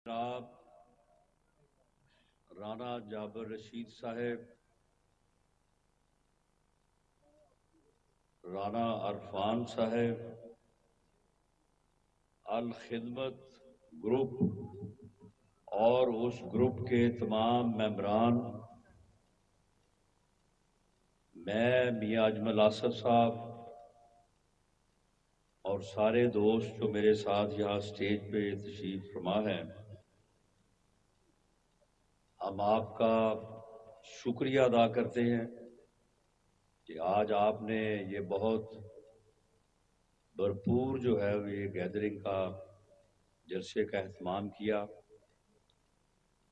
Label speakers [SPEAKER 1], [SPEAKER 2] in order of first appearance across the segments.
[SPEAKER 1] جناب رانا جابر رشید صاحب، رانا عرفان صاحب، الخدمت گروپ اور اس گروپ کے تمام ممبران، میں میاں اجمل آصف صاحب اور سارے دوست جو میرے ساتھ یہاں اسٹیج پہ تشریف فرما ہیں، ہم آپ کا شکریہ ادا کرتے ہیں کہ آج آپ نے یہ بہت بھرپور جو ہے یہ گیدرنگ کا جلسے کا اہتمام کیا،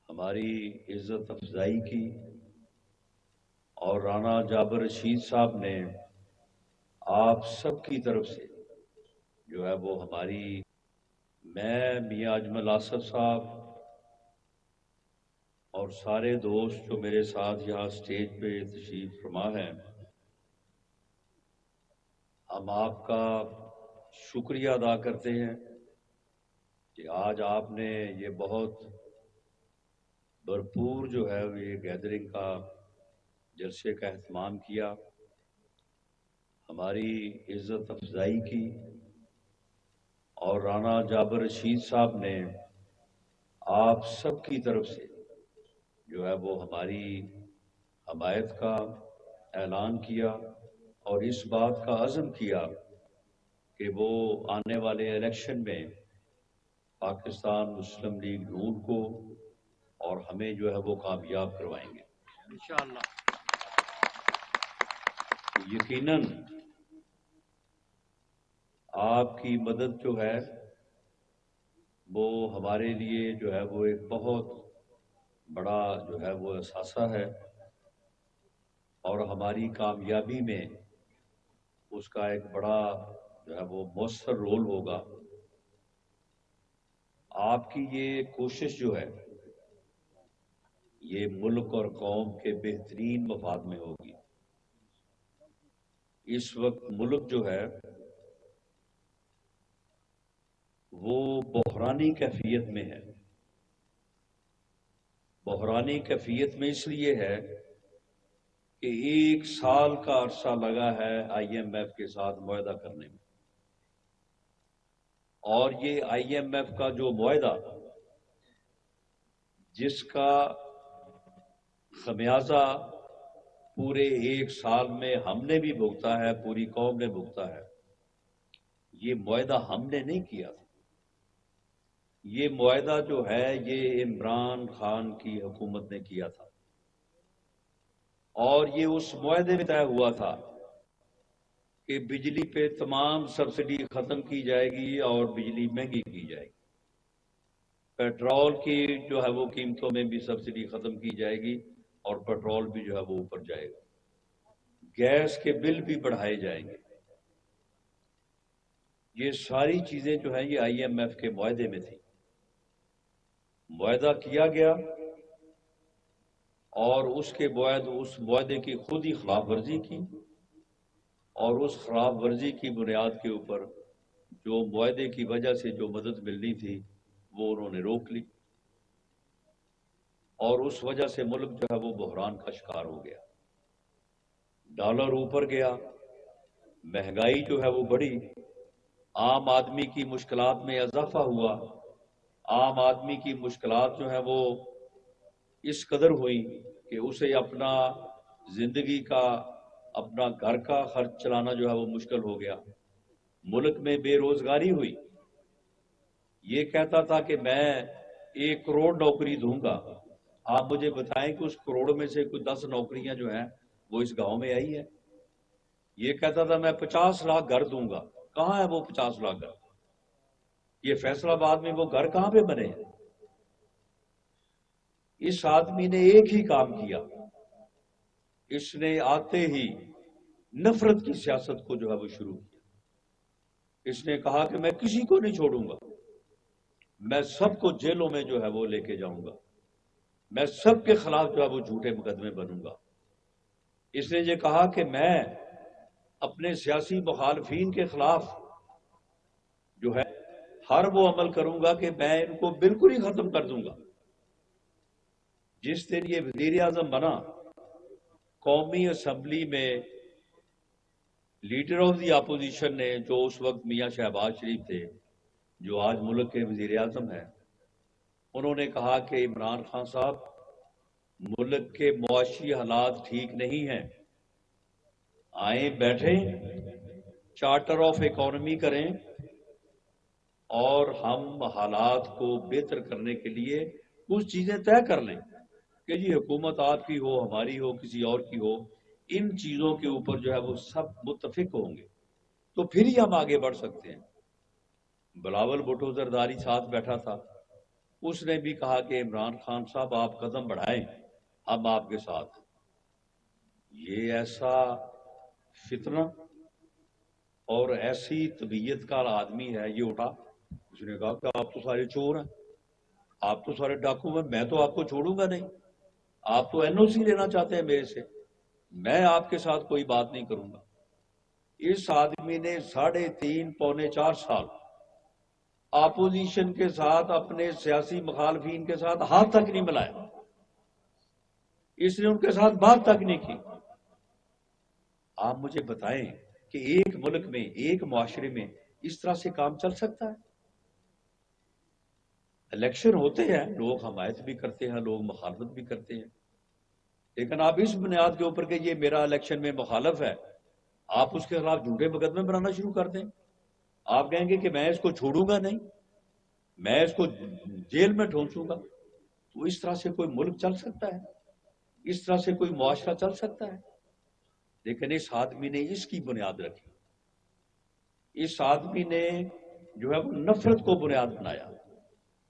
[SPEAKER 1] ہماری عزت افزائی کی، اور رانا جابر رشید صاحب نے آپ سب کی طرف سے جو ہے وہ میں میاں اجمل آصف صاحب اور سارے دوست جو میرے ساتھ یہاں اسٹیج پہ تشریف فرما ہیں، ہم آپ کا شکریہ ادا کرتے ہیں کہ آج آپ نے یہ بہت بھرپور جو ہے یہ گیدرنگ کا جلسے کا اہتمام کیا، ہماری عزت افزائی کی، اور رانا جابر رشید صاحب نے آپ سب کی طرف سے جو ہے وہ ہماری حمایت کا اعلان کیا اور اس بات کا عزم کیا کہ وہ آنے والے الیکشن میں پاکستان مسلم لیگ نون کو اور ہمیں جو ہے وہ کامیاب کروائیں گے انشاءاللہ۔ یقیناً آپ کی مدد جو ہے وہ ہمارے لیے جو ہے وہ ایک بہت بڑا جو ہے وہ اثاثہ ہے، اور ہماری کامیابی میں اس کا ایک بڑا جو ہے وہ مؤثر رول ہوگا۔ آپ کی یہ کوشش جو ہے یہ ملک اور قوم کے بہترین مفاد میں ہوگی۔ اس وقت ملک جو ہے وہ بحرانی کیفیت میں ہے۔ بحرانی کیفیت میں اس لیے ہے کہ 1 سال کا عرصہ لگا ہے IMF کے ساتھ معاہدہ کرنے میں، اور یہ IMF کا جو معاہدہ جس کا خمیازہ پورے 1 سال میں ہم نے بھی بھگتا ہے، پوری قوم نے بھگتا ہے، یہ معاہدہ ہم نے نہیں کیا تھا۔ یہ معاہدہ جو ہے یہ عمران خان کی حکومت نے کیا تھا، اور یہ اس معاہدے میں طے ہوا تھا کہ بجلی پہ تمام سبسڈی ختم کی جائے گی اور بجلی مہنگی کی جائے گی، پیٹرول کی جو ہے وہ قیمتوں میں بھی سبسڈی ختم کی جائے گی اور پیٹرول بھی جو ہے وہ اوپر جائے گا، گیس کے بل بھی بڑھائے جائیں گے۔ یہ ساری چیزیں جو ہیں یہ IMF کے معاہدے میں تھی۔ معاہدہ کیا گیا اور اس معاہدے کی خود ہی خلاف ورزی کی، اور اس خلاف ورزی کی بنیاد کے اوپر جو معاہدے کی وجہ سے جو مدد ملنی تھی وہ انہوں نے روک لی، اور اس وجہ سے ملک جو ہے وہ بحران کا شکار ہو گیا۔ ڈالر اوپر گیا، مہنگائی جو ہے وہ بڑھی، عام آدمی کی مشکلات میں اضافہ ہوا، عام آدمی کی مشکلات جو ہیں وہ اس قدر ہوئی کہ اسے اپنا زندگی کا اپنا گھر کا خرچ چلانا جو ہے وہ مشکل ہو گیا۔ ملک میں بے روزگاری ہوئی۔ یہ کہتا تھا کہ میں 1 کروڑ نوکری دوں گا، آپ مجھے بتائیں کہ اس کروڑ میں سے کوئی 10 نوکریاں جو ہیں وہ اس گاؤں میں آئی ہے۔ یہ کہتا تھا میں 50 لاکھ گھر دوں گا، کہاں ہے وہ 50 لاکھ گھر؟ یہ فیصل آباد میں وہ گھر کہاں پہ بنے ہیں؟ اس آدمی نے ایک ہی کام کیا، اس نے آتے ہی نفرت کی سیاست کو جو ہے وہ شروع کیا۔ اس نے کہا کہ میں کسی کو نہیں چھوڑوں گا، میں سب کو جیلوں میں جو ہے وہ لے کے جاؤں گا، میں سب کے خلاف جو ہے وہ جھوٹے مقدمے بنوں گا۔ اس نے یہ کہا کہ میں اپنے سیاسی مخالفین کے خلاف جو ہے ہر وہ عمل کروں گا کہ میں ان کو بالکل ہی ختم کر دوں گا۔ جس دن یہ وزیر اعظم بنا، قومی اسمبلی میں لیڈر آف دی اپوزیشن نے، جو اس وقت میاں شہباز شریف تھے، جو آج ملک کے وزیر اعظم ہیں، انہوں نے کہا کہ عمران خان صاحب، ملک کے معاشی حالات ٹھیک نہیں ہیں، آئیں بیٹھیں، چارٹر آف اکانومی کریں اور ہم حالات کو بہتر کرنے کے لیے کچھ چیزیں طے کر لیں کہ جی حکومت آپ کی ہو، ہماری ہو، کسی اور کی ہو، ان چیزوں کے اوپر جو ہے وہ سب متفق ہوں گے تو پھر ہی ہم آگے بڑھ سکتے ہیں۔ بلاول بھٹو زرداری ساتھ بیٹھا تھا، اس نے بھی کہا کہ عمران خان صاحب آپ قدم بڑھائیں، ہم آپ کے ساتھ ہیں۔ یہ ایسا فتنہ اور ایسی طبیعت کا آدمی ہے، یہ اٹھا، اس نے کہا کہ آپ تو سارے چور ہیں، آپ تو سارے ڈاکو ہیں، میں تو آپ کو چھوڑوں گا نہیں، آپ تو این او سی لینا چاہتے ہیں میرے سے، میں آپ کے ساتھ کوئی بات نہیں کروں گا۔ اس آدمی نے 3.5 پونے 4 سال اپوزیشن کے ساتھ، اپنے سیاسی مخالفین کے ساتھ ہاتھ تک نہیں ملایا، اس نے ان کے ساتھ بات تک نہیں کی۔ آپ مجھے بتائیں کہ ایک ملک میں، ایک معاشرے میں اس طرح سے کام چل سکتا ہے؟ الیکشن ہوتے ہیں، لوگ حمایت بھی کرتے ہیں، لوگ مخالفت بھی کرتے ہیں، لیکن آپ اس بنیاد کے اوپر کہ یہ میرا الیکشن میں مخالف ہے، آپ اس کے خلاف جھوٹے مقدمے بنانا شروع کر دیں۔ آپ کہیں گے کہ میں اس کو چھوڑوں گا نہیں، میں اس کو جیل میں ٹھونسوں گا، تو اس طرح سے کوئی ملک چل سکتا ہے؟ اس طرح سے کوئی معاشرہ چل سکتا ہے؟ لیکن اس آدمی نے اس کی بنیاد رکھی، اس آدمی نے جو ہے وہ نفرت کو بنیاد بنایا۔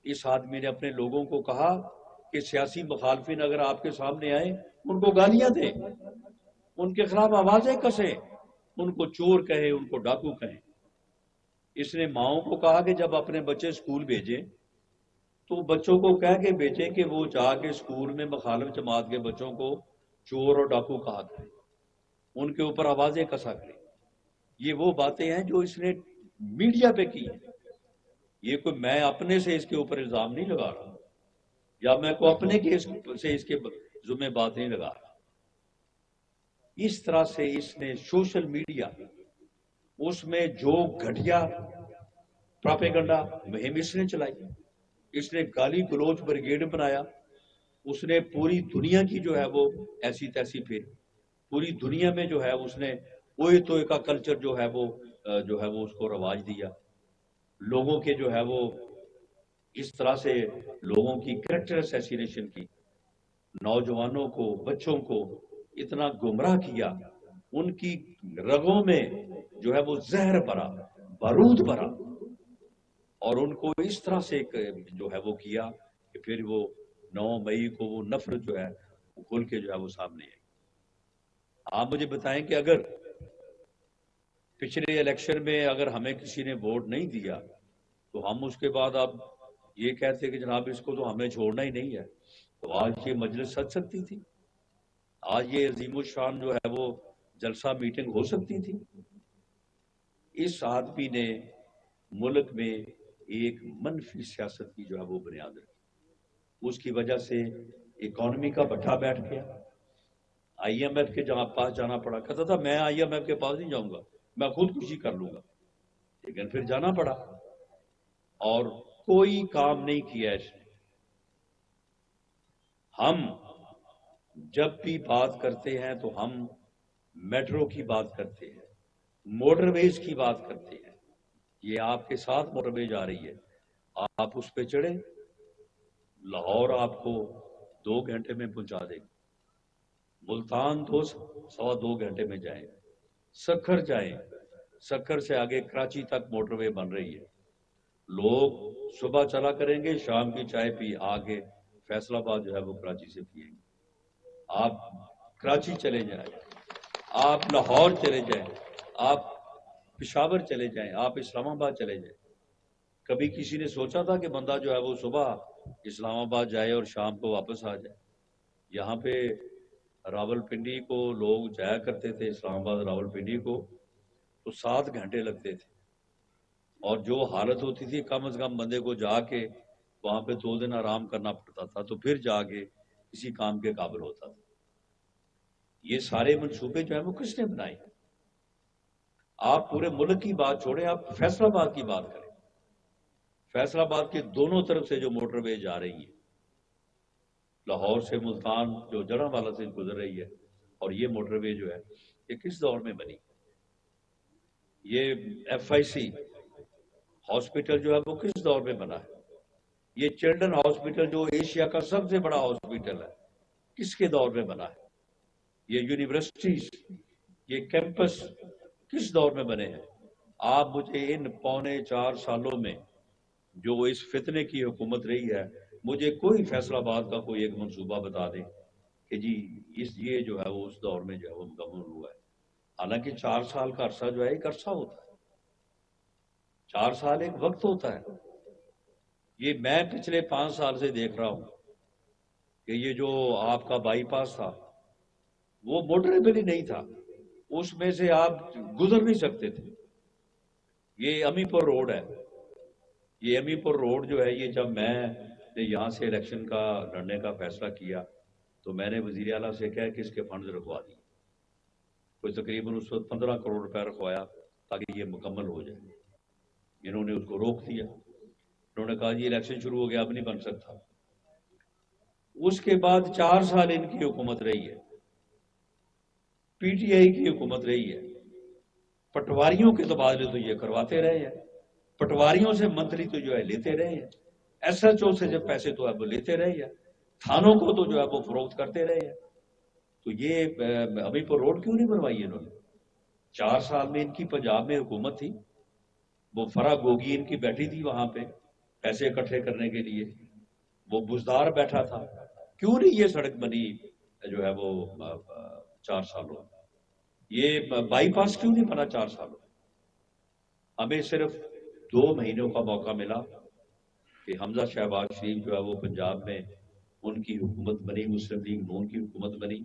[SPEAKER 1] اس آدمی نے اپنے لوگوں کو کہا کہ سیاسی مخالفین اگر آپ کے سامنے آئیں، ان کو گالیاں دیں، ان کے خلاف آوازیں کسیں، ان کو چور کہیں، ان کو ڈاکو کہیں۔ اس نے ماؤں کو کہا کہ جب اپنے بچے اسکول بھیجیں تو بچوں کو کہہ کے بھیجیں کہ وہ جا کے اسکول میں مخالف جماعت کے بچوں کو چور اور ڈاکو کہا کریں، ان کے اوپر آوازیں کسا کریں۔ یہ وہ باتیں ہیں جو اس نے میڈیا پہ کی ہیں۔ یہ کوئی میں اپنے سے اس کے اوپر الزام نہیں لگا رہا، یا میں کو اپنے کیس سے اس کے ذمہ بات نہیں لگا رہا۔ اس طرح سے اس نے سوشل میڈیا، اس میں جو گھٹیا پراپیگنڈا مہم اس نے چلائی، اس نے گالی گلوچ بریگیڈ بنایا، اس نے پوری دنیا کی جو ہے وہ ایسی تیسی پھر پوری دنیا میں جو ہے اس نے اوئے توئے کا کلچر جو ہے وہ اس کو رواج دیا، لوگوں کے جو ہے وہ اس طرح سے لوگوں کی کریکٹر اسیسینیشن کی، نوجوانوں کو، بچوں کو اتنا گمراہ کیا، ان کی رگوں میں جو ہے وہ زہر بھرا، بارود بھرا، اور ان کو اس طرح سے جو ہے وہ کیا کہ پھر وہ 9 مئی کو وہ نفرت جو ہے وہ کھل کے جو ہے وہ سامنے آئی۔ آپ مجھے بتائیں کہ اگر پچھلے الیکشن میں اگر ہمیں کسی نے ووٹ نہیں دیا تو ہم اس کے بعد اب یہ کہتے کہ جناب اس کو تو ہمیں چھوڑنا ہی نہیں ہے، تو آج یہ مجلس سج سکتی تھی، آج یہ عظیم الشان جو ہے وہ جلسہ میٹنگ ہو سکتی تھی۔ اس آدمی نے ملک میں ایک منفی سیاست کی جو ہے وہ بنیاد رکھی، اس کی وجہ سے اکانومی کا بٹھا بیٹھ گیا۔ آئی ایم ایف کے جہاں پاس جانا پڑا، کہتا تھا میں آئی ایم ایف کے پاس نہیں جاؤں گا، میں خود کشی کر لوں گا، لیکن پھر جانا پڑا اور کوئی کام نہیں کیا اس نے۔ ہم جب بھی بات کرتے ہیں تو ہم میٹرو کی بات کرتے ہیں، موٹر ویز کی بات کرتے ہیں، یہ آپ کے ساتھ موٹر وے جا رہی ہے، آپ اس پہ چڑھیں، لاہور آپ کو 2 گھنٹے میں پہنچا دے گا، ملتان 2.25 گھنٹے میں جائیں، سکھر جائیں، سکھر سے آگے کراچی تک موٹر وے بن رہی ہے، لوگ صبح چلا کریں گے، شام کی چائے پی آگے فیصل آباد جو ہے وہ کراچی سے پیئیں گے۔ آپ کراچی چلے جائیں، آپ لاہور چلے جائیں، آپ پشاور چلے جائیں، آپ اسلام آباد چلے جائیں۔ کبھی کسی نے سوچا تھا کہ بندہ جو ہے وہ صبح اسلام آباد جائے اور شام کو واپس آ جائے؟ یہاں پہ راول پنڈی کو لوگ جایا کرتے تھے، اسلام آباد راول پنڈی کو، تو 7 گھنٹے لگتے تھے، اور جو حالت ہوتی تھی کم از کم بندے کو جا کے وہاں پہ 2 دن آرام کرنا پڑتا تھا تو پھر جا کے کسی کام کے قابل ہوتا تھا. یہ سارے منصوبے جو ہیں وہ کس نے بنائے؟ آپ پورے ملک کی بات چھوڑیں، آپ فیصل آباد کی بات کریں. فیصل آباد کے دونوں طرف سے جو موٹر وے جا رہی ہے، لاہور سے ملتان جو جڑاں سے گزر رہی ہے، اور یہ موٹر وے جو ہے یہ کس دور میں بنی؟ یہ FIC ہاسپٹل جو ہے وہ کس دور میں بنا ہے؟ یہ چلڈرن ہاسپٹل جو ایشیا کا سب سے بڑا ہاسپٹل ہے کس کے دور میں بنا ہے؟ یہ یونیورسٹیز، یہ کیمپس کس دور میں بنے ہیں؟ آپ مجھے ان 3.25 سالوں میں جو اس فتنے کی حکومت رہی ہے، مجھے کوئی فیصل آباد کا کوئی ایک منصوبہ بتا دیں کہ جی یہ جو ہے وہ اس دور میں جو ہے وہ مکمل ہوا ہے. حالانکہ 4 سال کا عرصہ جو ہے ایک عرصہ ہوتا ہے، 4 سال ایک وقت ہوتا ہے. یہ میں پچھلے 5 سال سے دیکھ رہا ہوں کہ یہ جو آپ کا بائی پاس تھا وہ موٹریبل ہی نہیں تھا، اس میں سے آپ گزر نہیں سکتے تھے. یہ امی پور روڈ ہے، یہ امی پور روڈ جو ہے یہ جب میں نے یہاں سے الیکشن کا لڑنے کا فیصلہ کیا تو میں نے وزیر اعلیٰ سے کہا کہ اس کے فنڈز رکھوا دیے. کوئی تقریباً اس وقت 15 کروڑ روپے رکھوایا تاکہ یہ مکمل ہو جائے. انہوں نے اس کو روک دیا، انہوں نے کہا جی الیکشن شروع ہو گیا اب نہیں بن سکتا. اس کے بعد 4 سال ان کی حکومت رہی ہے، PTI کی حکومت رہی ہے. پٹواریوں کے تبادلے تو یہ کرواتے رہے ہیں، پٹواریوں سے منتری تو جو ہے لیتے رہے ہیں، SHO سے جب پیسے تو ہے وہ لیتے رہے ہیں، تھانوں کو تو جو ہے وہ فروخت کرتے رہے ہیں. تو یہ ابھی پر روڈ کیوں نہیں بنوائی انہوں نے؟ 4 سال میں ان کی پنجاب میں حکومت تھی، وہ فرا گوگی ان کی بیٹھی تھی وہاں پہ پیسے اکٹھے کرنے کے لیے، وہ بزدار بیٹھا تھا. کیوں نہیں یہ سڑک بنی جو ہے وہ 4 سالوں میں؟ یہ بائی پاس کیوں نہیں بنا 4 سالوں میں؟ ہمیں صرف 2 مہینوں کا موقع ملا کہ حمزہ شہباز شریف جو ہے وہ پنجاب میں ان کی حکومت بنی، مسلم لیگ نون کی حکومت بنی.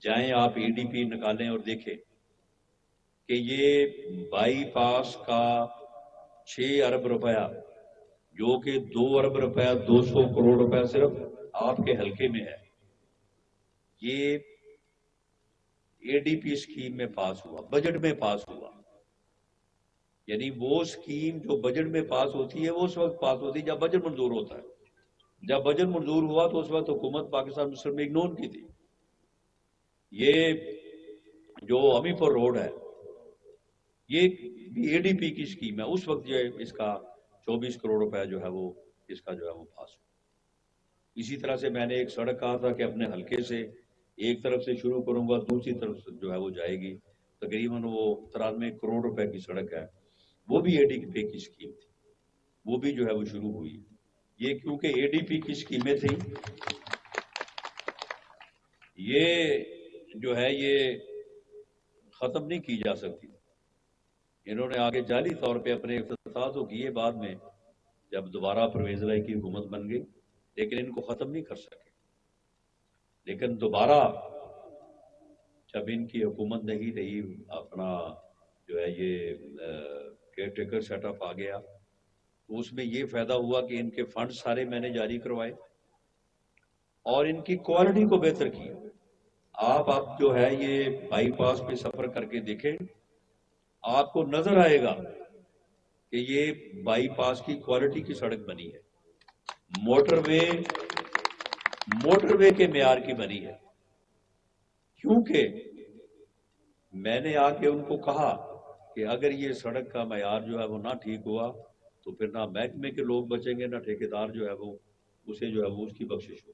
[SPEAKER 1] جائیں آپ ADP نکالیں اور دیکھیں کہ یہ بائی پاس کا 6 ارب روپیہ جو کہ 2 ارب روپیہ 200 کروڑ روپیہ صرف آپ کے حلقے میں ہے، یہ ADP اسکیم میں پاس ہوا، بجٹ میں پاس ہوا. یعنی وہ اسکیم جو بجٹ میں پاس ہوتی ہے وہ اس وقت پاس ہوتی ہے جب بجٹ منظور ہوتا ہے. جب بجٹ منظور ہوا تو اس وقت حکومت پاکستان مسلم لیگ نون کی تھی. یہ جو امی پور روڈ ہے یہ بھی ADP کی اسکیم ہے، اس وقت یہ اس کا 24 کروڑ روپے جو ہے وہ اس کا جو ہے وہ پاس ہوا. اسی طرح سے میں نے ایک سڑک کہا تھا کہ اپنے حلقے سے ایک طرف سے شروع کروں گا دوسری طرف سے جو ہے وہ جائے گی، تقریباً وہ 93 کروڑ روپے کی سڑک ہے، وہ بھی ADP کی اسکیم تھی، وہ بھی جو ہے وہ شروع ہوئی. یہ کیونکہ ADP کی اسکیمیں تھیں، یہ جو ہے یہ ختم نہیں کی جا سکتی. انہوں نے آگے جعلی طور پہ اپنے افتتاح تو کیے بعد میں جب دوبارہ پرویز الہی کی حکومت بن گئی، لیکن ان کو ختم نہیں کر سکے. لیکن دوبارہ جب ان کی حکومت نہیں رہی، اپنا جو ہے یہ کیئر ٹیکر سیٹ اپ آ گیا، تو اس میں یہ فائدہ ہوا کہ ان کے فنڈ سارے میں نے جاری کروائے اور ان کی کوالٹی کو بہتر کی. آپ اب جو ہے یہ بائی پاس پہ سفر کر کے دیکھیں، آپ کو نظر آئے گا کہ یہ بائی پاس کی کوالٹی کی سڑک بنی ہے، موٹر وے کے معیار کی بنی ہے. کیونکہ میں نے آ کے ان کو کہا کہ اگر یہ سڑک کا معیار جو ہے وہ نہ ٹھیک ہوا تو پھر نہ محکمے کے لوگ بچیں گے، نہ ٹھیکیدار جو ہے وہ اسے جو ہے وہ اس کی بخشش ہو.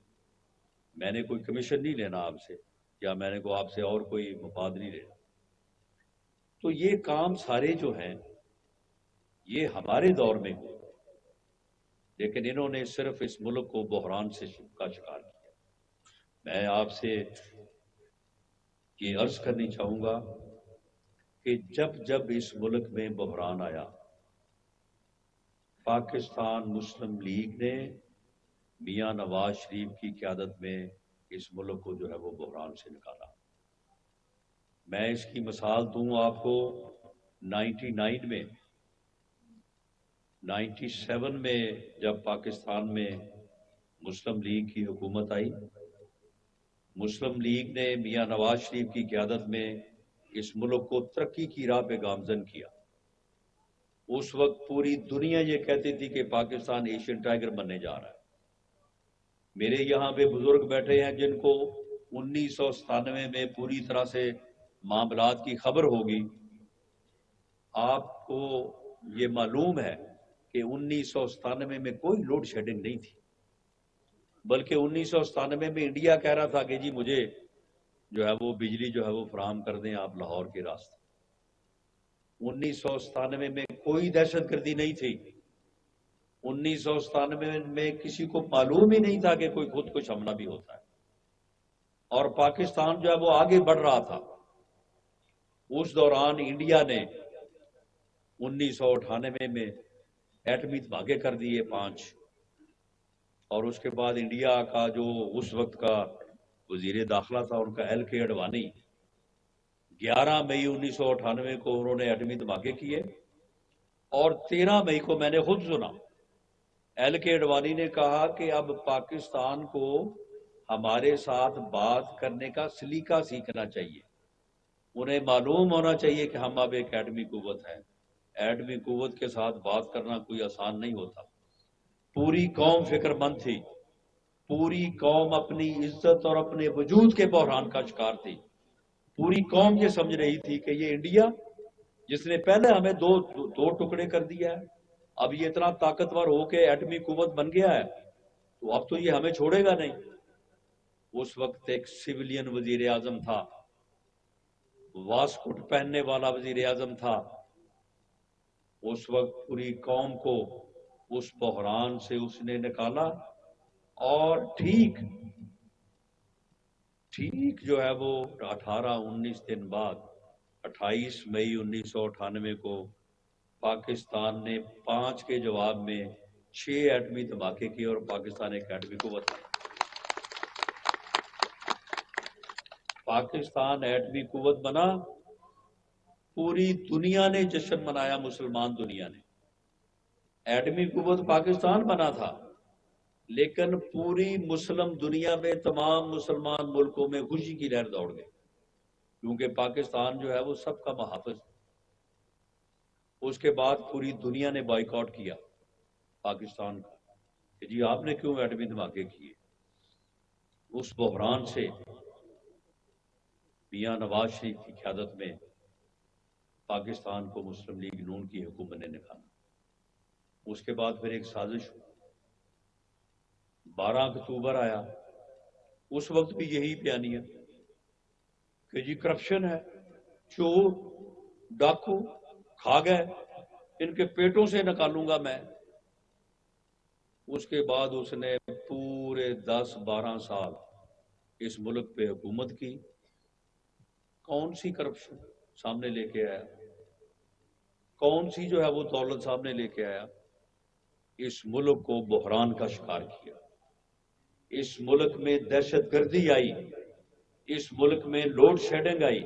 [SPEAKER 1] میں نے کوئی کمیشن نہیں لینا آپ سے، یا میں نے کو آپ سے اور کوئی مفاد نہیں لینا. تو یہ کام سارے جو ہیں یہ ہمارے دور میں ہوئے، لیکن انہوں نے صرف اس ملک کو بحران سے کا شکار کیا. میں آپ سے یہ عرض کرنی چاہوں گا کہ جب اس ملک میں بحران آیا، پاکستان مسلم لیگ نے میاں نواز شریف کی قیادت میں اس ملک کو جو ہے وہ بحران سے نکالا. میں اس کی مثال دوں آپ کو. 99 میں 97 میں جب پاکستان میں مسلم لیگ کی حکومت آئی، مسلم لیگ نے میاں نواز شریف کی قیادت میں اس ملک کو ترقی کی راہ پہ گامزن کیا۔ اس وقت پوری دنیا یہ کہتی تھی کہ پاکستان ایشین ٹائیگر بننے جا رہا ہے۔ میرے یہاں پہ بزرگ بیٹھے ہیں جن کو 1997 میں پوری طرح سے معاملات کی خبر ہوگی۔ آپ کو یہ معلوم ہے کہ 1997 میں کوئی لوڈ شیڈنگ نہیں تھی، بلکہ 1997 میں انڈیا کہہ رہا تھا کہ جی مجھے جو ہے وہ بجلی جو ہے وہ فراہم کر دیں آپ لاہور کے راستے۔ 1997 میں کوئی دہشت گردی نہیں تھی۔ 1997 میں کسی کو معلوم ہی نہیں تھا کہ کوئی خودکش حملہ بھی ہوتا ہے، اور پاکستان جو ہے وہ آگے بڑھ رہا تھا۔ اس دوران انڈیا نے 1998 میں ایٹمی دھماکے کر دیے 5، اور اس کے بعد انڈیا کا جو اس وقت کا وزیر داخلہ تھا ان کا ایل کے اڈوانی، 11 مئی 1998 کو انہوں نے ایٹمی دھماکے کیے، اور 13 مئی کو میں نے خود سنا ایل کے اڈوانی نے کہا کہ اب پاکستان کو ہمارے ساتھ بات کرنے کا سلیقہ سیکھنا چاہیے، انہیں معلوم ہونا چاہیے کہ ہم اب ایک ایٹمی قوت ہیں۔ ایٹمی قوت کے ساتھ بات کرنا کوئی آسان نہیں ہوتا۔ پوری قوم فکر مند تھی، پوری قوم اپنی عزت اور اپنے وجود کے بحران کا شکار تھی۔ پوری قوم یہ سمجھ رہی تھی کہ یہ انڈیا جس نے پہلے ہمیں دو ٹکڑے کر دیا ہے، اب یہ اتنا طاقتور ہو کے ایٹمی قوت بن گیا ہے تو اب تو یہ ہمیں چھوڑے گا نہیں۔ اس وقت ایک سویلین وزیر اعظم تھا، واسکٹ پہننے والا وزیر اعظم تھا۔ اس وقت پوری قوم کو اس بحران سے اس نے نکالا، اور ٹھیک جو ہے وہ 18-19 دن بعد 28 مئی 1998 کو پاکستان نے 5 کے جواب میں 6 ایٹمی دھماکے کیے، اور پاکستان ایک ایٹمی قوت ہے۔ پاکستان ایٹمی قوت بنا، پوری دنیا نے جشن منایا، مسلمان دنیا نے۔ ایٹمی قوت پاکستان بنا تھا، لیکن پوری مسلم دنیا میں تمام مسلمان ملکوں میں خوشی کی لہر دوڑ گئی، کیونکہ پاکستان جو ہے وہ سب کا محافظ۔ اس کے بعد پوری دنیا نے بائیکاٹ کیا پاکستان کا کہ جی آپ نے کیوں ایٹمی دھماکے کیے۔ اس بحران سے میاں نواز شریف کی قیادت میں پاکستان کو مسلم لیگ نون کی حکومت نے نکالا۔ اس کے بعد پھر ایک سازش ہوئی، 12 اکتوبر آیا، اس وقت بھی یہی بیانیہ کہ جی کرپشن ہے، چور ڈاکو کھا گئے، ان کے پیٹوں سے نکالوں گا میں۔ اس کے بعد اس نے پورے 10-12 سال اس ملک پہ حکومت کی۔ کون سی کرپشن سامنے لے کے آیا، کون سی جو ہے وہ دولت سامنے لے کے آیا؟ اس ملک کو بحران کا شکار کیا، اس ملک میں دہشت گردی آئی، اس ملک میں لوڈ شیڈنگ آئی،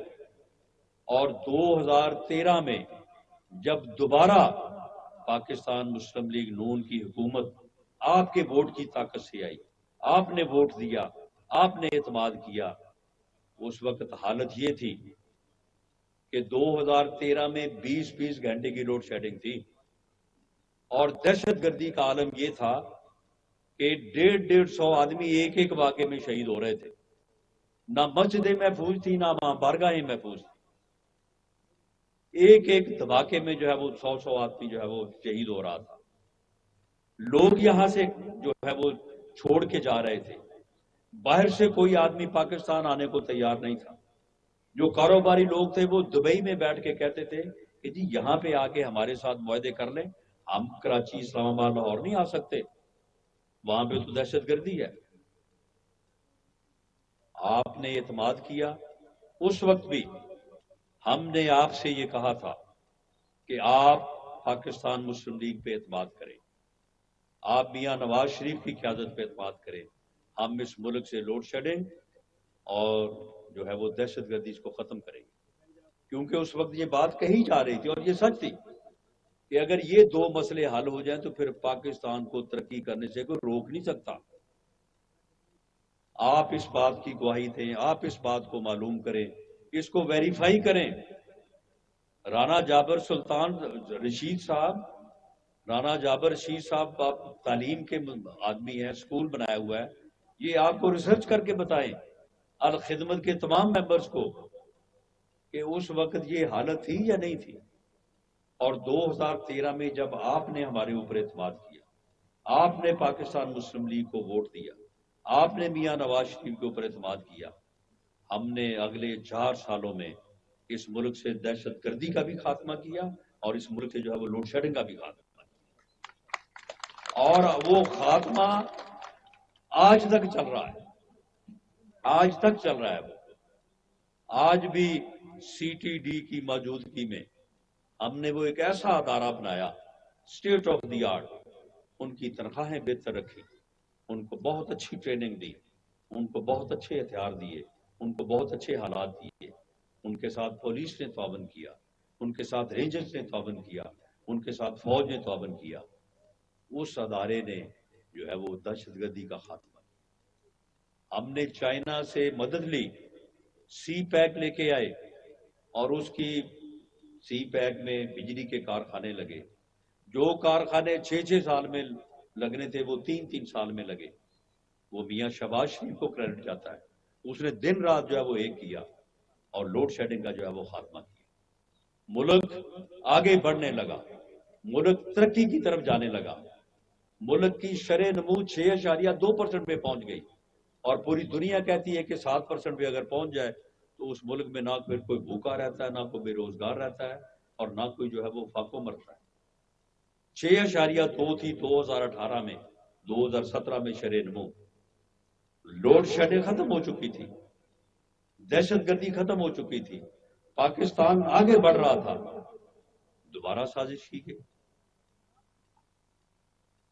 [SPEAKER 1] اور 2013 میں جب دوبارہ پاکستان مسلم لیگ نون کی حکومت آپ کے ووٹ کی طاقت سے آئی، آپ نے ووٹ دیا، آپ نے اعتماد کیا، اس وقت حالت یہ تھی کہ 2013 میں 20 گھنٹے کی لوڈ شیڈنگ تھی، اور دہشت گردی کا عالم یہ تھا کہ 150 آدمی ایک واقعے میں شہید ہو رہے تھے، نہ مسجدیں محفوظ تھی، نہ وہاں بارگاہیں محفوظ تھی، ایک دھماکے میں جو ہے وہ 100 آدمی جو ہے وہ شہید ہو رہا تھا۔ لوگ یہاں سے جو ہے وہ چھوڑ کے جا رہے تھے، باہر سے کوئی آدمی پاکستان آنے کو تیار نہیں تھا۔ جو کاروباری لوگ تھے وہ دبئی میں بیٹھ کے کہتے تھے کہ جی یہاں پہ آ کے ہمارے ساتھ معاہدے کر لیں، ہم کراچی، اسلام آباد، لاہور نہیں آ سکتے، وہاں پہ تو دہشت گردی ہے۔ آپ نے اعتماد کیا۔ اس وقت بھی ہم نے آپ سے یہ کہا تھا کہ آپ پاکستان مسلم لیگ پہ اعتماد کریں، آپ میاں نواز شریف کی قیادت پہ اعتماد کریں، ہم اس ملک سے لوڈ شیڈنگ اور جو ہے وہ دہشت گردی اس کو ختم کریں گے، کیونکہ اس وقت یہ بات کہی جا رہی تھی اور یہ سچ تھی۔ کہ اگر یہ دو مسئلے حل ہو جائیں تو پھر پاکستان کو ترقی کرنے سے کوئی روک نہیں سکتا. آپ اس بات کی گواہی دیں, آپ اس بات کو معلوم کریں, اس کو ویریفائی کریں. رانا جابر سلطان رشید صاحب, رانا جابر رشید صاحب تعلیم کے آدمی ہیں, اسکول بنایا ہوا ہے, یہ آپ کو ریسرچ کر کے بتائیں الخدمت کے تمام ممبرز کو کہ اس وقت یہ حالت تھی یا نہیں تھی. اور 2013 میں جب آپ نے ہمارے اوپر اعتماد کیا, آپ نے پاکستان مسلم لیگ کو ووٹ دیا, آپ نے میاں نواز شریف کے اوپر اعتماد کیا, ہم نے اگلے 4 سالوں میں اس ملک سے دہشت گردی کا بھی خاتمہ کیا اور اس ملک سے جو ہے وہ لوڈ شیڈنگ کا بھی خاتمہ کیا. اور وہ خاتمہ آج تک چل رہا ہے, آج تک چل رہا ہے. وہ آج بھی سی ٹی ڈی کی موجودگی میں ہم نے وہ ایک ایسا ادارہ بنایا اسٹیٹ آف دی آرٹ, ان کی تنخواہیں بہتر رکھی, ان کو بہت اچھی ٹریننگ دی, ان کو بہت اچھے ہتھیار دیے, ان کو بہت اچھے حالات دیے, ان کے ساتھ پولیس نے تعاون کیا, ان کے ساتھ رینجرز نے تعاون کیا, ان کے ساتھ فوج نے تعاون کیا. اس ادارے نے جو ہے وہ دہشت گردی کا خاتمہ کیا. ہم نے چائنا سے مدد لی, سی پیک لے کے آئے اور اس کی سی پیک میں بجلی کے کارخانے لگے. جو کارخانے 6 سال میں لگنے تھے وہ 3 سال میں لگے. وہ میاں شہباز شریف کو کریڈٹ جاتا ہے, اس نے دن رات جو ہے وہ ایک کیا اور لوڈ شیڈنگ کا جو ہے وہ خاتمہ کیا. ملک آگے بڑھنے لگا, ملک ترقی کی طرف جانے لگا, ملک کی شرح نمو 6.2% پہ پہنچ گئی, اور پوری دنیا کہتی ہے کہ 7% پہ اگر پہنچ جائے تو اس ملک میں نہ پھر کوئی بھوکا رہتا ہے, نہ کوئی بے روزگار رہتا ہے, اور نہ کوئی جو ہے وہ فاقوں مرتا ہے. 6.2 تھی 2018 میں, 2017 میں شرح نمو. لوڈ شیڈنگ ختم ہو چکی تھی, دہشت گردی ختم ہو چکی تھی, پاکستان آگے بڑھ رہا تھا. دوبارہ سازش کی گئی,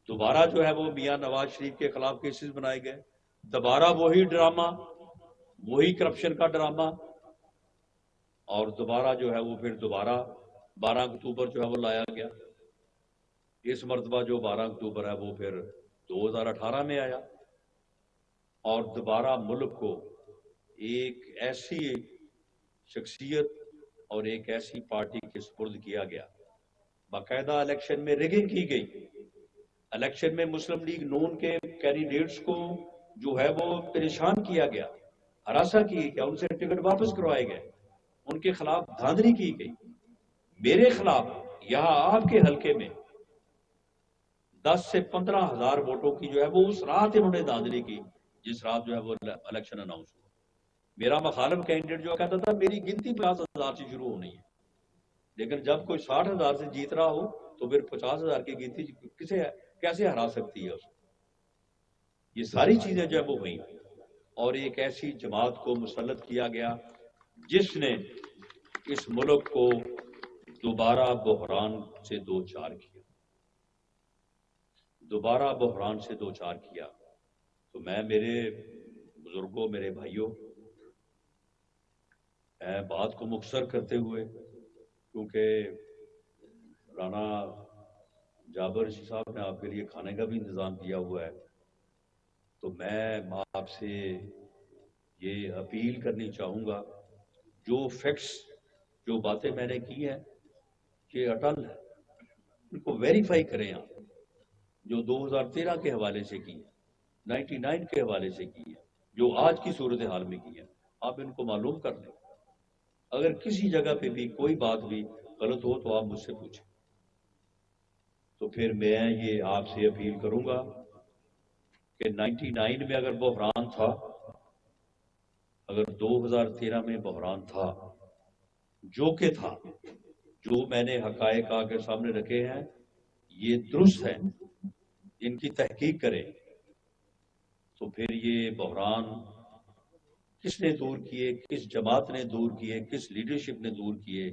[SPEAKER 1] دوبارہ جو ہے وہ میاں نواز شریف کے خلاف کیسز بنائے گئے, دوبارہ وہی ڈرامہ, وہی کرپشن کا ڈرامہ, اور دوبارہ جو ہے وہ پھر دوبارہ 12 اکتوبر جو ہے وہ لایا گیا. اس مرتبہ جو 12 اکتوبر ہے وہ پھر 2018 میں آیا, اور دوبارہ ملک کو ایک ایسی شخصیت اور ایک ایسی پارٹی کے سپرد کیا گیا. باقاعدہ الیکشن میں ریگنگ کی گئی, الیکشن میں مسلم لیگ نون کے کینڈیڈیٹس کو جو ہے وہ پریشان کیا گیا, ہراساں کی گیا, ان سے ٹکٹ واپس کروائے گئے, ان کے خلاف دھاندلی کی گئی. میرے خلاف یہاں آپ کے حلقے میں 10 سے 15 ہزار ووٹوں کی جو ہے وہ اس رات انہوں نے دھاندلی کی جس رات جو ہے وہ الیکشن اناؤنس ہوا. میرا مخالف کینڈیڈیٹ جو کہتا تھا میری گنتی 50,000 سے شروع ہونی ہے, لیکن جب کوئی 60,000 سے جیت رہا ہو تو پھر 50,000 کی گنتی کیسے ہرا سکتی ہے اس کو. یہ ساری چیزیں جو ہے وہ ہوئی, اور ایک ایسی جماعت کو مسلط کیا گیا جس نے اس ملک کو دوبارہ بحران سے دوچار کیا, دوبارہ بحران سے دوچار کیا. تو میں میرے بزرگوں, میرے بھائیوں, بات کو مختصر کرتے ہوئے, کیونکہ رانا جابر صاحب نے آپ کے لیے کھانے کا بھی انتظام کیا ہوا ہے, تو میں آپ سے یہ اپیل کرنی چاہوں گا, جو فیکٹس, جو باتیں میں نے کی ہیں کہ اٹل ہے, ان کو ویریفائی کریں آپ, جو 2013 کے حوالے سے کی ہے, 99 کے حوالے سے کی ہے, جو آج کی صورتحال میں کی ہے, آپ ان کو معلوم کر لیں. اگر کسی جگہ پہ بھی کوئی بات بھی غلط ہو تو آپ مجھ سے پوچھیں. تو پھر میں یہ آپ سے اپیل کروں گا کہ 99 میں اگر بحران تھا, اگر 2013 میں بحران تھا, جو کہ تھا, جو میں نے حقائق آ کے سامنے رکھے ہیں یہ درست ہے, ان کی تحقیق کریں, تو پھر یہ بحران کس نے دور کیے, کس جماعت نے دور کیے, کس لیڈرشپ نے دور کیے,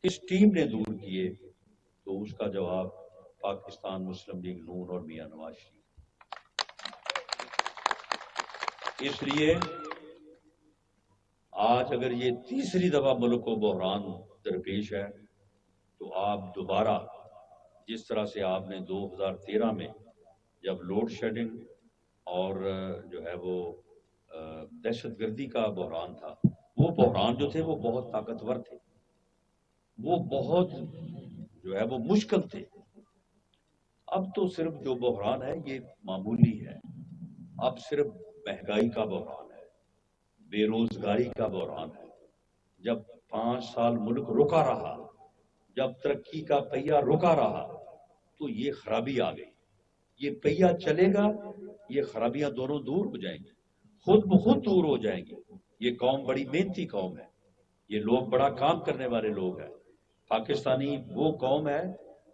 [SPEAKER 1] کس ٹیم نے دور کیے, تو اس کا جواب پاکستان مسلم لیگ نون اور میاں نواز شریف. اس لیے آج اگر یہ تیسری دفعہ ملک کو بحران درپیش ہے تو آپ دوبارہ جس طرح سے آپ نے 2013 میں جب لوڈ شیڈنگ اور جو ہے وہ دہشت گردی کا بحران تھا، وہ بحران جو تھے وہ بہت طاقتور تھے، وہ بہت جو ہے وہ مشکل تھے۔ اب تو صرف جو بحران ہے یہ معمولی ہے، اب صرف مہنگائی کا بحران ہے، بے روزگاری کا بحران ہے۔ جب 5 سال ملک رکا رہا، جب ترقی کا پہیہ رکا رہا تو یہ خرابی آ گئی۔ یہ پہیہ چلے گا، یہ خرابیاں دونوں دور ہو جائیں گی، خود بخود دور ہو جائیں گی۔ یہ قوم بڑی محنتی قوم ہے، یہ لوگ بڑا کام کرنے والے لوگ ہیں۔ پاکستانی وہ قوم ہے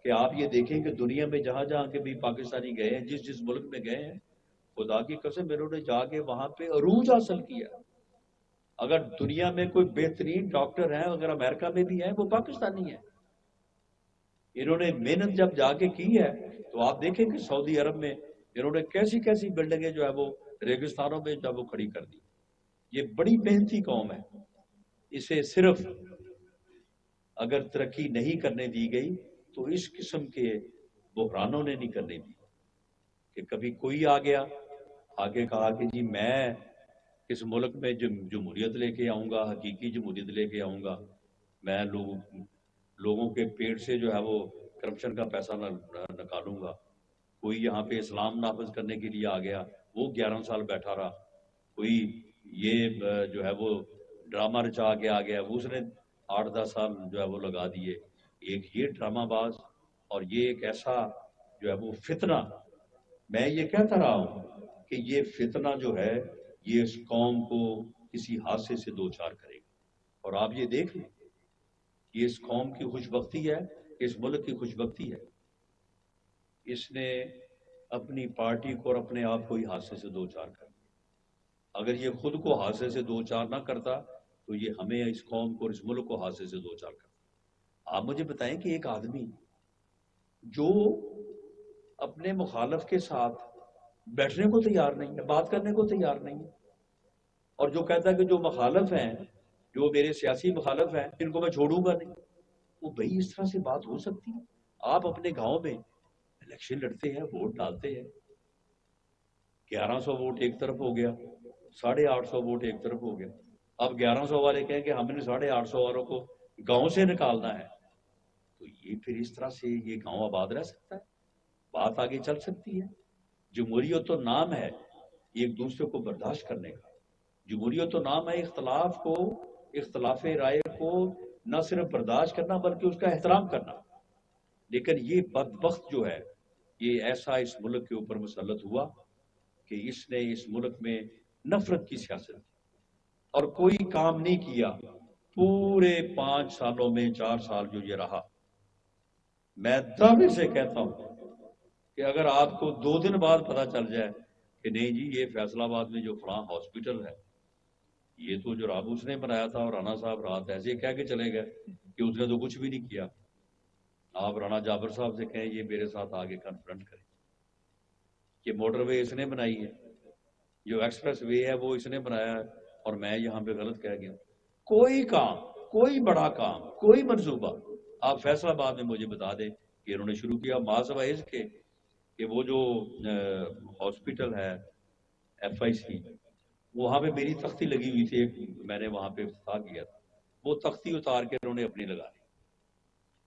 [SPEAKER 1] کہ آپ یہ دیکھیں کہ دنیا میں جہاں جہاں کے بھی پاکستانی گئے ہیں، جس ملک میں گئے ہیں، خدا کی قسم انہوں نے جا کے وہاں پہ عروج حاصل کیا۔ اگر دنیا میں کوئی بہترین ڈاکٹر ہیں، اگر امریکہ میں بھی ہیں، وہ پاکستانی ہیں۔ انہوں نے محنت جب جا کے کی ہے تو آپ دیکھیں کہ سعودی عرب میں انہوں نے کیسی کیسی بلڈنگیں جو ہے وہ ریگستانوں میں جب وہ کھڑی کر دی۔ یہ بڑی محنتی قوم ہے، اسے صرف اگر ترقی نہیں کرنے دی گئی تو اس قسم کے بحرانوں نے نہیں کرنے دی کہ کبھی کوئی آ گیا آگے کہا کہ جی میں اس ملک میں جمہوریت لے کے آؤں گا، حقیقی جمہوریت لے کے آؤں گا، میں لوگوں کے پیٹ سے جو ہے وہ کرپشن کا پیسہ نکالوں گا۔ کوئی یہاں پہ اسلام نافذ کرنے کے لیے آ گیا، وہ 11 سال بیٹھا رہا۔ کوئی یہ جو ہے وہ ڈرامہ رچا کے آ گیا، وہ اس نے 8-10 سال جو ہے وہ لگا دیے۔ ایک یہ ڈرامہ باز اور یہ ایک ایسا جو ہے وہ فتنہ، میں یہ کہتا رہا ہوں کہ یہ فتنہ جو ہے یہ اس قوم کو کسی حادثے سے دوچار کرے گا۔ اور آپ یہ دیکھ لیں، یہ اس قوم کی خوش بختی ہے، اس ملک کی خوش بختی ہے، اس نے اپنی پارٹی کو اور اپنے آپ کو ہی حادثے سے دوچار کر دیا۔ اگر یہ خود کو حادثے سے دوچار نہ کرتا تو یہ ہمیں اس قوم کو اور اس ملک کو حادثے سے دوچار کرتا۔ آپ مجھے بتائیں کہ ایک آدمی جو اپنے مخالف کے ساتھ بیٹھنے کو تیار نہیں ہے، بات کرنے کو تیار نہیں ہے، اور جو کہتا ہے کہ جو مخالف ہیں، جو میرے سیاسی مخالف ہیں، ان کو میں چھوڑوں گا نہیں، وہ بھائی اس طرح سے بات ہو سکتی ہے؟ آپ اپنے گاؤں میں الیکشن لڑتے ہیں، ووٹ ڈالتے ہیں، 1100 ووٹ ایک طرف ہو گیا، 850 ووٹ ایک طرف ہو گیا۔ اب 1100 والے کہیں کہ ہم نے 850 والوں کو گاؤں سے نکالنا ہے، تو یہ پھر اس طرح سے یہ گاؤں آباد رہ سکتا ہے؟ بات آگے چل سکتی ہے؟ جمہوریت تو نام ہے ایک دوسرے کو برداشت کرنے کا، جمہوریت تو نام ہے اختلاف کو، اختلاف رائے کو نہ صرف برداشت کرنا بلکہ اس کا احترام کرنا۔ لیکن یہ بدبخت جو ہے یہ ایسا اس ملک کے اوپر مسلط ہوا کہ اس نے اس ملک میں نفرت کی سیاست کی اور کوئی کام نہیں کیا۔ پورے 5 سالوں میں 4 سال جو یہ رہا، میں دعوے سے کہتا ہوں کہ اگر آپ کو 2 دن بعد پتہ چل جائے کہ نہیں جی یہ فیصل آباد میں جو فلاں ہاسپٹل ہے یہ تو جو رابوس نے بنایا تھا، اور رانا صاحب رات ایسے کہہ کے چلے گئے کہ اس نے تو کچھ بھی نہیں کیا، آپ رانا جابر صاحب سے کہیں یہ میرے ساتھ آگے کنفرنٹ کریں، یہ موٹر وے اس نے بنائی ہے، جو ایکسپریس وے ہے وہ اس نے بنایا ہے، اور میں یہاں پہ غلط کہہ گیا۔ کوئی کام، کوئی بڑا کام، کوئی منصوبہ آپ فیصل آباد میں مجھے بتا دیں کہ انہوں نے شروع کیا، ماسوائے اس کے کہ وہ جو ہاسپٹل ہے ایف آئی سی، وہاں پہ میری تختی لگی ہوئی تھی، میں نے وہاں پہ افتتاح کیا تھا، وہ تختی اتار کے انہوں نے اپنی لگا لی۔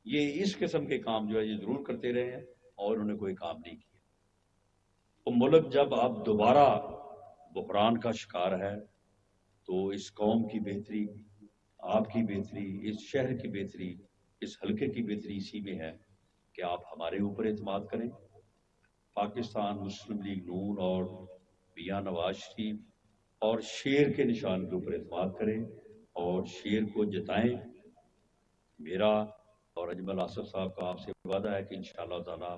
[SPEAKER 1] یہ اس قسم کے کام جو ہے یہ ضرور کرتے رہے ہیں اور انہوں نے کوئی کام نہیں کیا۔ تو ملک جب اب دوبارہ بحران کا شکار ہے تو اس قوم کی بہتری، آپ کی بہتری، اس شہر کی بہتری، اس حلقے کی بہتری اسی میں ہے کہ آپ ہمارے اوپر اعتماد کریں، پاکستان مسلم لیگ نون اور میاں نواز شریف اور شیر کے نشان کے اوپر اعتماد کریں اور شیر کو جتائیں۔ میرا اور اجمل آصف صاحب کا آپ سے وعدہ ہے کہ انشاءاللہ تعالی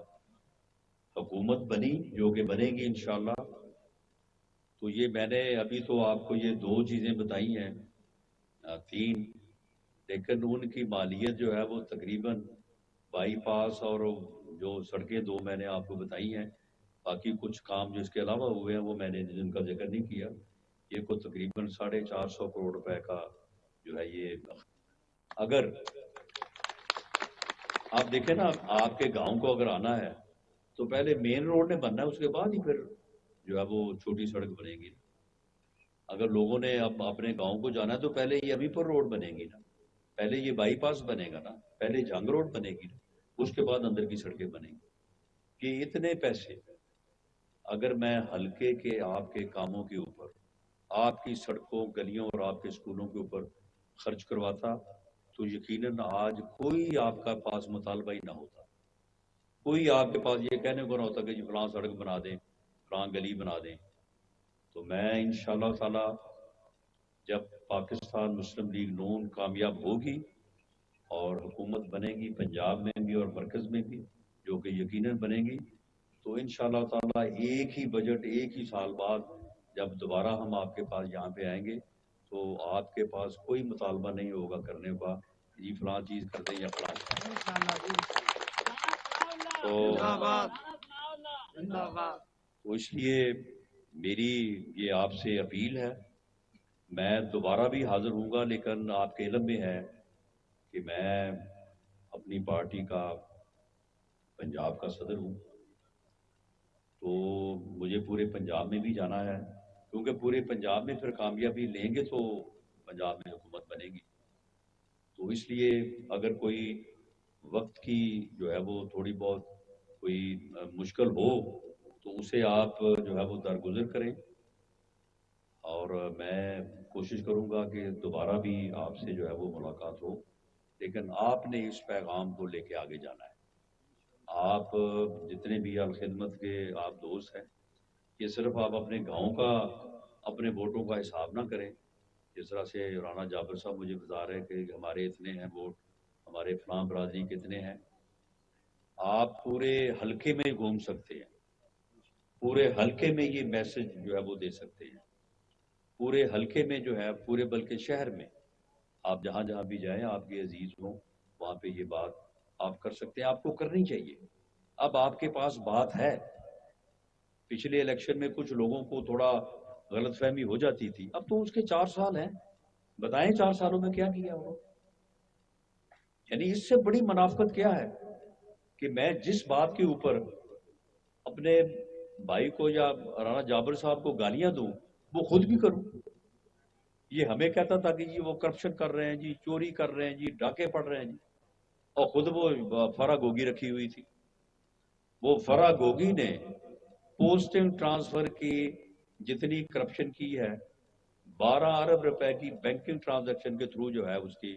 [SPEAKER 1] حکومت بنی جو کہ بنے گی انشاءاللہ۔ تو یہ میں نے ابھی تو آپ کو یہ 2 چیزیں بتائی ہیں، 3، لیکن ان کی مالیت جو ہے وہ تقریباً بائی پاس اور جو سڑکیں 2 میں نے آپ کو بتائی ہیں، باقی کچھ کام جو اس کے علاوہ ہوئے ہیں وہ میں نے جن کا ذکر نہیں کیا، یہ کو تقریباً 450 کروڑ روپے کا جو ہے یہ۔ اگر آپ دیکھیں نا، آپ کے گاؤں کو اگر آنا ہے تو پہلے مین روڈ نے بننا ہے، اس کے بعد ہی پھر جو ہے وہ چھوٹی سڑک بنے گی. اگر لوگوں نے اب اپنے گاؤں کو جانا ہے تو پہلے یہ امی پور روڈ بنے گی نا، پہلے یہ بائی پاس بنے گا نا، پہلے جنگ روڈ بنے گی نا، اس کے بعد اندر کی سڑکیں بنیں گی. کہ اتنے پیسے اگر میں حلقے کے آپ کے کاموں کے اوپر، آپ کی سڑکوں گلیوں اور آپ کے اسکولوں کے اوپر خرچ کرواتا تو یقیناً آج کوئی آپ کا پاس مطالبہ ہی نہ ہوتا، کوئی آپ کے پاس یہ کہنے کو نہ ہوتا کہ جی فلاں سڑک بنا دیں، فلاں گلی بنا دیں. تو میں انشاءاللہ تعالی جب پاکستان مسلم لیگ نون کامیاب ہوگی اور حکومت بنے گی پنجاب میں بھی اور مرکز میں بھی، جو کہ یقیناً بنے گی، تو انشاءاللہ تعالی ایک ہی بجٹ ایک ہی سال بعد جب دوبارہ ہم آپ کے پاس یہاں پہ آئیں گے تو آپ کے پاس کوئی مطالبہ نہیں ہوگا کرنے کا جی فلاں چیز کر دیں یا فلاں تو اس لیے میری یہ آپ سے اپیل ہے. میں دوبارہ بھی حاضر ہوں گا، لیکن آپ کے علم میں ہے کہ میں اپنی پارٹی کا پنجاب کا صدر ہوں، تو مجھے پورے پنجاب میں بھی جانا ہے، کیونکہ پورے پنجاب میں پھر کامیابی لیں گے تو پنجاب میں حکومت بنے گی. تو اس لیے اگر کوئی وقت کی جو ہے وہ تھوڑی بہت کوئی مشکل ہو تو اسے آپ جو ہے وہ درگزر کریں، اور میں کوشش کروں گا کہ دوبارہ بھی آپ سے جو ہے وہ ملاقات ہو. لیکن آپ نے اس پیغام کو لے کے آگے جانا ہے. آپ جتنے بھی الخدمت کے آپ دوست ہیں، یہ صرف آپ اپنے گاؤں کا اپنے ووٹوں کا حساب نہ کریں. جس طرح سے رانا جابر صاحب مجھے بتا رہے کہ ہمارے اتنے ہیں ووٹ، ہمارے فلاں برادری کتنے ہیں. آپ پورے حلقے میں گھوم سکتے ہیں، پورے حلقے میں یہ میسج جو ہے وہ دے سکتے ہیں، پورے حلقے میں جو ہے پورے بلکہ شہر میں آپ جہاں جہاں بھی جائیں آپ کے عزیز ہوں وہاں پہ یہ بات آپ کر سکتے ہیں. آپ کو کرنی چاہیے. اب آپ کے پاس بات ہے. پچھلے الیکشن میں کچھ لوگوں کو تھوڑا غلط فہمی ہو جاتی تھی، اب تو اس کے 4 سال ہیں، بتائیں 4 سالوں میں کیا کیا ہو. یعنی اس سے بڑی منافقت کیا ہے کہ میں جس بات کے اوپر اپنے بھائی کو یا رانا جابر صاحب کو گالیاں دوں وہ خود بھی کروں. یہ ہمیں کہتا تھا کہ جی وہ کرپشن کر رہے ہیں جی، چوری کر رہے ہیں جی، ڈاکے پڑ رہے ہیں جی، اور خود وہ فرا گوگی رکھی ہوئی تھی. وہ فرا گوگی نے پوسٹنگ ٹرانسفر کی جتنی کرپشن کی ہے، 12 ارب روپے کی بینکنگ ٹرانزیکشن کے تھرو جو ہے اس کی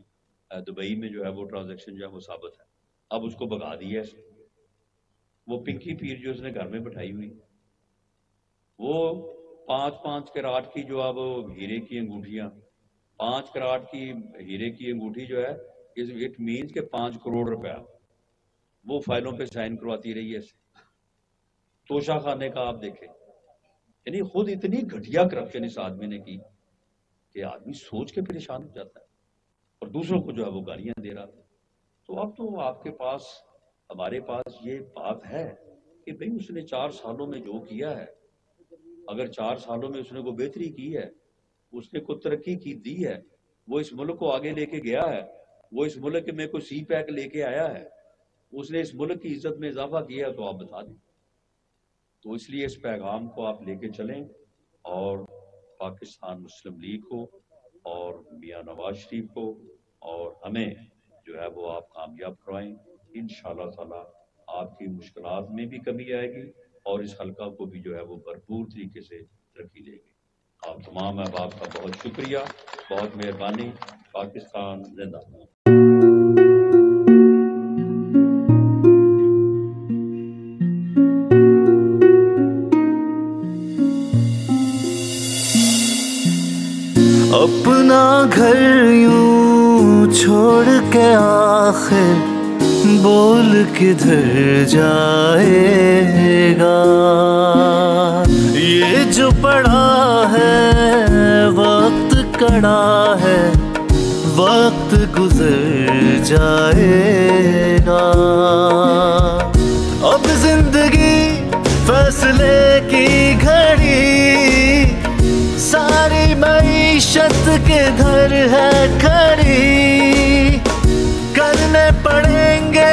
[SPEAKER 1] دبئی میں جو ہے وہ ٹرانزیکشن جو ہے وہ ثابت ہے. اب اس کو بگا دی ہے. وہ پنکی پیر جو اس نے گھر میں بٹھائی ہوئی، وہ 5 کراٹ کی جو اب ہیرے کی انگوٹھیاں، 5 کراٹ کی ہیرے کی انگوٹھی جو ہے اٹ مینز کہ 5 کروڑ روپیہ وہ فائلوں پہ سائن کرواتی رہی ہے. توشہ خانے کا آپ دیکھیں، یعنی خود اتنی گھٹیا کرپشن اس آدمی نے کی کہ آدمی سوچ کے پریشان ہو جاتا ہے، اور دوسروں کو جو ہے وہ گالیاں دے رہا تھا. تو اب تو آپ کے پاس ہمارے پاس یہ بات ہے کہ بھئی اس نے 4 سالوں میں جو کیا ہے، اگر 4 سالوں میں اس نے کوئی بہتری کی ہے، اس نے کوئی ترقی کی دی ہے، وہ اس ملک کو آگے لے کے گیا ہے، وہ اس ملک میں کوئی سی پیک لے کے آیا ہے، اس نے اس ملک کی عزت میں اضافہ کیا ہے، تو آپ بتا دیں. تو اس لیے اس پیغام کو آپ لے کے چلیں اور پاکستان مسلم لیگ کو اور میاں نواز شریف کو اور ہمیں جو ہے وہ آپ کامیاب کروائیں. انشاءاللہ تعالی آپ کی مشکلات میں بھی کمی آئے گی اور اس حلقہ کو بھی جو ہے وہ بھرپور طریقے سے ترقی دے گی. آپ تمام احباب کا بہت شکریہ، بہت مہربانی. پاکستان زندہ باد.
[SPEAKER 2] اپنا گھر یوں چھوڑ کے آخر بول کدھر جائے گا. یہ جو پڑا ہے وقت کڑا ہے، وقت گزر جائے گا. اب زندگی فیصلے کی گھڑی، ساری معیشت کے گھر ہے کھڑی. کرنے پڑیں گے